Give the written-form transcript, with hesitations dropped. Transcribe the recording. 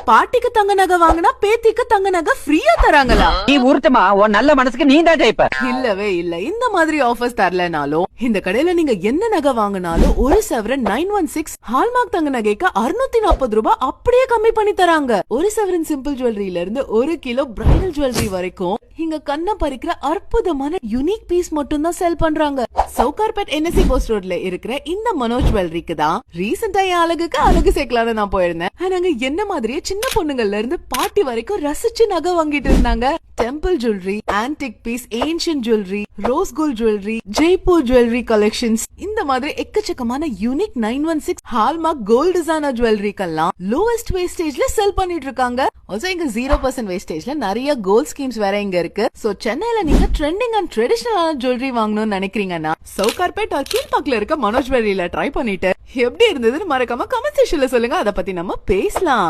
பாட்டிக்கு தங்க நகை வாங்கினா பேத்திக்கு தங்க நகை ஃப்ரீயா தராங்களா? நீ உருட்டுமா, உன் நல்ல மனசுக்கு நீ தான் ஜெயிப்ப. இல்லவே இல்ல, இந்த மாதிரி ஆஃபர்ஸ் தரலனாலும் இந்த கடையில நீங்க என்ன நகை வாங்கினாலும் ஒரு சவரன் 916 ஹால்மார்க் தங்க நகைக்கு 640 ரூபாய் அப்படியே கம்மி பண்ணி தராங்க. ஒரு சவரன் சிம்பிள் ஜுவல்லரியில இருந்து 1 கிலோ பிரைடல் ஜுவல்லரி வரைக்கும் இங்க கண்ண பறிக்கிற அற்புதமான யூனிக் பீஸ் மட்டும் தான் செல் பண்றாங்க. சவுகார்பேட் NSC போஸ்ட் ரோட்ல இருக்கிற இந்த மனோஜ் ஜுவல்லரிக்கு தான் ரீசெண்டா என் அழகுக்கு அழகு சேர்க்கலான்னு நான் போயிருந்தேன். நாங்க என்ன மாதிரியே சின்ன பொண்ணுங்கள்ல இருந்து பாட்டி வரைக்கும் ரசிச்சு நகை வாங்கிட்டு இருந்தாங்க. Temple jewellery, antique piece, ancient jewellery, rose gold jewellery, Jaipur jewellery collections, இந்த மாதிரி எக்கச்சக்கமான யூனிக் 916 ஹால்மார்க் கோல்ட் டிசைனர் ஜுவல்லரிக்கெல்லாம் லோவஸ்ட் வேஸ்டேஜ்ல செல் பண்ணிட்டு இருக்காங்க. ஆல்சோ இங்க 0% வேஸ்டேஜ்ல நிறைய கோல்ட் ஸ்கீம்ஸ் வேற இங்க இருக்கு. சோ சென்னையில நீங்க ட்ரெண்டிங் அண்ட் ட்ரெடிஷனலான ஜுவல்லரி வாங்கணும்னு நினைக்கிறீங்கன்னா சவுகார்பேட் ஆர் கீழ்பாக்ல இருக்க மனோஜ் ஜுவல்லரியில ட்ரை பண்ணிட்டு எப்படி இருந்ததுன்னு மறக்காம கமெண்ட் செக்ஷன்ல சொல்லுங்க. அத பத்தி நம்ம பேசலாம்.